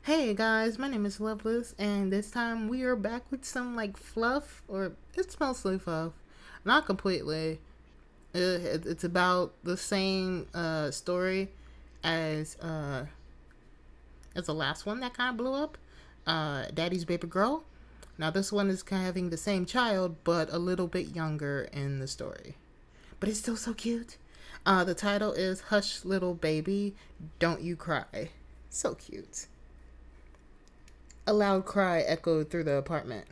Hey guys, my name is Loveless, and this time we are back with some fluff, or it's mostly fluff, not completely. It's about the same story as as the last one that kind of blew up, Daddy's Baby Girl. Now this one is kind of having the same child, but a little bit younger in the story, but it's still so cute. The title is Hush Little Baby, Don't You Cry. So cute. A loud cry echoed through the apartment.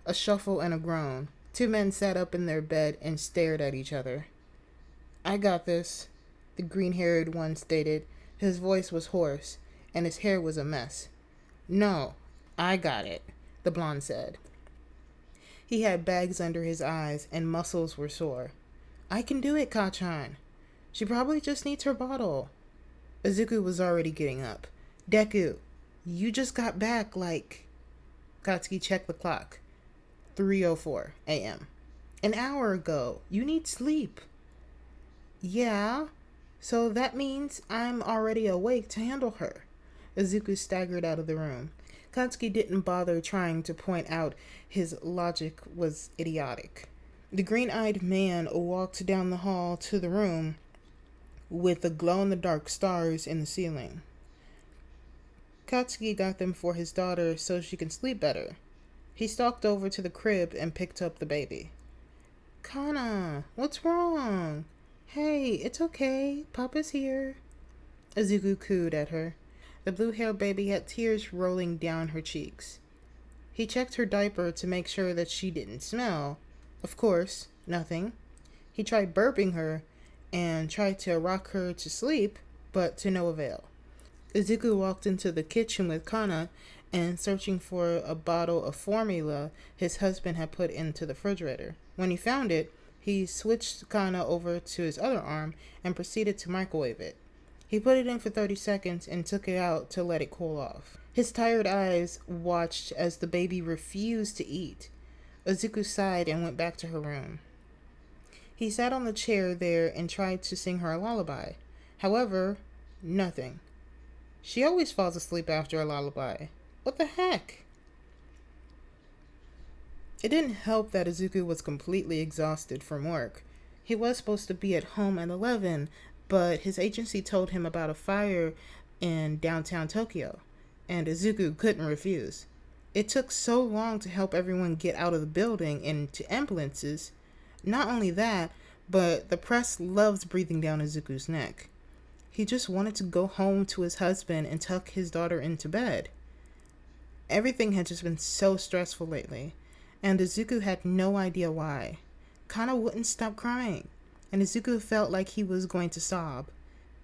A shuffle and a groan. Two men sat up in their bed and stared at each other. I got this, the green haired one stated. His voice was hoarse, and his hair was a mess. No, I got it, the blonde said. He had bags under his eyes, and muscles were sore. I can do it, Kachan. She probably just needs her bottle. Izuku was already getting up. Deku, you just got back Katsuki checked the clock. 3:04 a.m. An hour ago. You need sleep. Yeah, so that means I'm already awake to handle her. Izuku staggered out of the room. Katsuki didn't bother trying to point out his logic was idiotic. The green-eyed man walked down the hall to the room with the glow-in-the-dark stars in the ceiling. Katsuki got them for his daughter so she can sleep better. He stalked over to the crib and picked up the baby. Kana, what's wrong? Hey, it's okay. Papa's here. Izuku cooed at her. The blue-haired baby had tears rolling down her cheeks. He checked her diaper to make sure that she didn't smell. Of course, nothing. He tried burping her and tried to rock her to sleep, but to no avail. Izuku walked into the kitchen with Kana and searching for a bottle of formula his husband had put into the refrigerator. When he found it, he switched Kana over to his other arm and proceeded to microwave it. He put it in for 30 seconds and took it out to let it cool off. His tired eyes watched as the baby refused to eat. Izuku sighed and went back to her room. He sat on the chair there and tried to sing her a lullaby. However, nothing. She always falls asleep after a lullaby. What the heck? It didn't help that Izuku was completely exhausted from work. He was supposed to be at home at 11, but his agency told him about a fire in downtown Tokyo, and Izuku couldn't refuse. It took so long to help everyone get out of the building and to ambulances. Not only that, but the press loves breathing down Izuku's neck. He just wanted to go home to his husband and tuck his daughter into bed. Everything had just been so stressful lately, and Izuku had no idea why. Kana wouldn't stop crying, and Izuku felt like he was going to sob.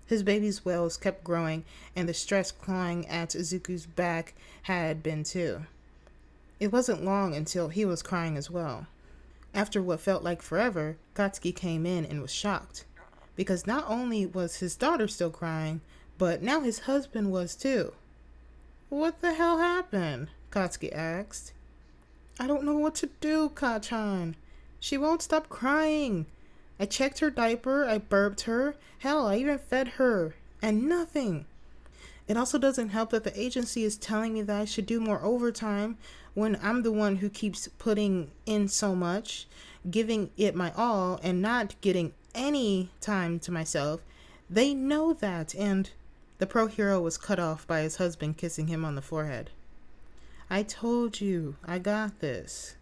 His baby's wails kept growing, and the stress clawing at Izuku's back had been too. It wasn't long until he was crying as well. After what felt like forever, Katsuki came in and was shocked, because not only was his daughter still crying, but now his husband was too. What the hell happened? Katsuki asked. I don't know what to do, Kachan. She won't stop crying. I checked her diaper, I burped her, hell, I even fed her, and nothing. It also doesn't help that the agency is telling me that I should do more overtime when I'm the one who keeps putting in so much, giving it my all, and not getting any time to myself. They know that, and the pro hero was cut off by his husband kissing him on the forehead. I told you, I got this,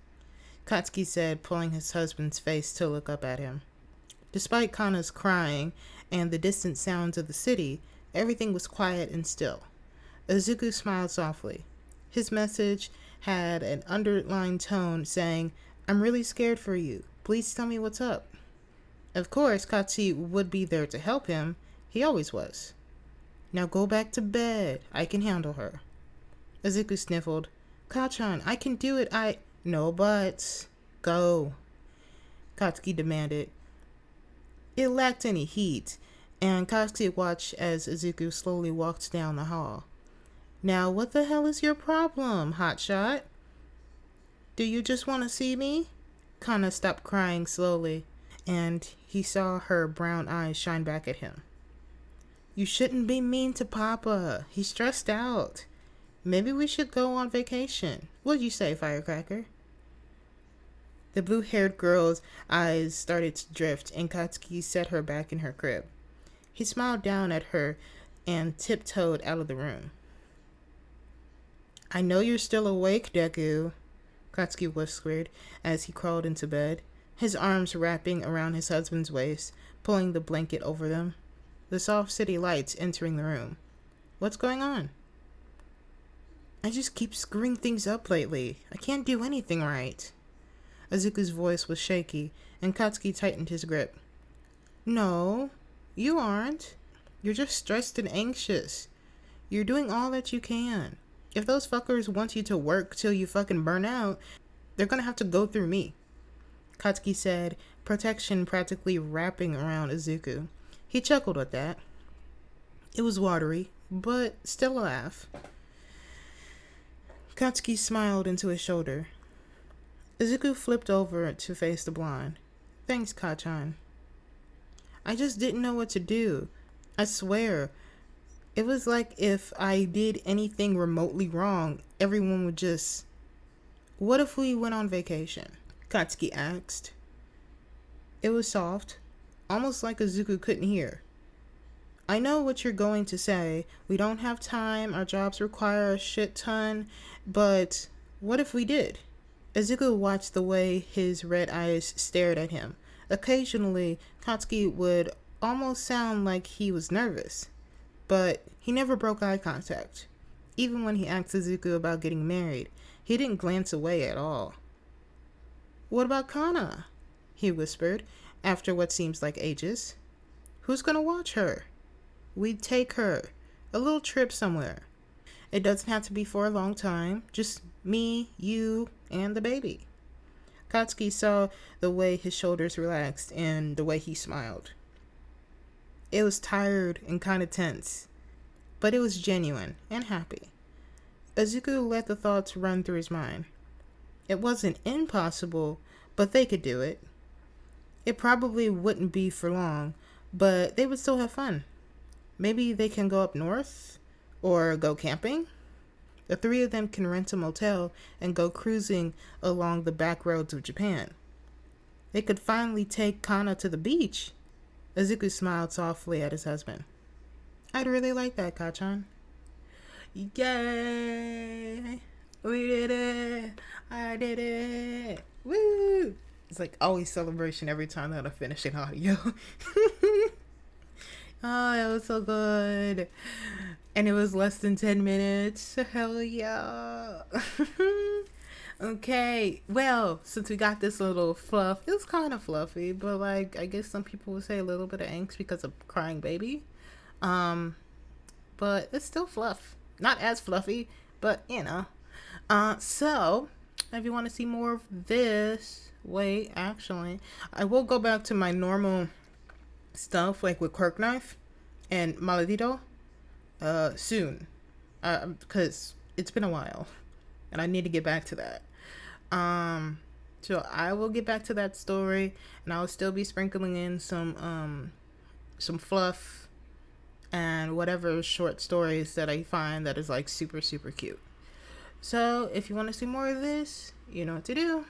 Katsuki said, pulling his husband's face to look up at him. Despite Kana's crying and the distant sounds of the city, everything was quiet and still. Izuku smiled softly. His message had an underlined tone saying, I'm really scared for you. Please tell me what's up. Of course, Katsuki would be there to help him. He always was. Now go back to bed. I can handle her. Izuku sniffled. Kachan, I can do it. No buts. Go. Katsuki demanded. It lacked any heat, and Katsuki watched as Izuku slowly walked down the hall. Now what the hell is your problem, hotshot? Do you just want to see me? Kana stopped crying slowly, and he saw her brown eyes shine back at him. You shouldn't be mean to Papa. He's stressed out. Maybe we should go on vacation. What'd you say, Firecracker? The blue-haired girl's eyes started to drift, and Katsuki set her back in her crib. He smiled down at her and tiptoed out of the room. I know you're still awake, Deku, Katsuki whispered as he crawled into bed, his arms wrapping around his husband's waist, pulling the blanket over them. The soft city lights entering the room. What's going on? I just keep screwing things up lately. I can't do anything right. Izuku's voice was shaky, and Katsuki tightened his grip. No, you aren't. You're just stressed and anxious. You're doing all that you can. If those fuckers want you to work till you fucking burn out, they're gonna have to go through me, Katsuki said, protection practically wrapping around Izuku. He chuckled at that. It was watery, but still a laugh. Katsuki smiled into his shoulder. Izuku flipped over to face the blonde. Thanks, Kachan. I just didn't know what to do. I swear. It was like if I did anything remotely wrong, everyone would just... What if we went on vacation? Katsuki asked. It was soft, almost like Izuku couldn't hear. I know what you're going to say. We don't have time, our jobs require a shit ton, but what if we did? Izuku watched the way his red eyes stared at him. Occasionally, Katsuki would almost sound like he was nervous, but he never broke eye contact. Even when he asked Izuku about getting married, he didn't glance away at all. What about Kana? He whispered, after what seems like ages. Who's gonna watch her? We'd take her. A little trip somewhere. It doesn't have to be for a long time. Just me, you, and the baby. Katsuki saw the way his shoulders relaxed and the way he smiled. It was tired and kind of tense, but it was genuine and happy. Izuku let the thoughts run through his mind. It wasn't impossible, but they could do it. It probably wouldn't be for long, but they would still have fun. Maybe they can go up north or go camping. The three of them can rent a motel and go cruising along the back roads of Japan. They could finally take Kana to the beach. Izuku smiled softly at his husband. I'd really like that, Kachan. Yay! We did it! I did it! Woo! It's like always celebration every time that I finish an audio. Oh, it was so good. And it was less than 10 minutes. Hell yeah. Okay. Well, since we got this little fluff, it was kind of fluffy, but like, I guess some people would say a little bit of angst because of crying baby. But it's still fluff. Not as fluffy, but you know. So, if you want to see more of this, wait, actually, I will go back to my normal stuff like with Quirk Knife and Maledito soon, because it's been a while and I need to get back to that. So I will get back to that story, and I'll still be sprinkling in some fluff and whatever short stories that I find that is like super super cute. So if you want to see more of this, you know what to do.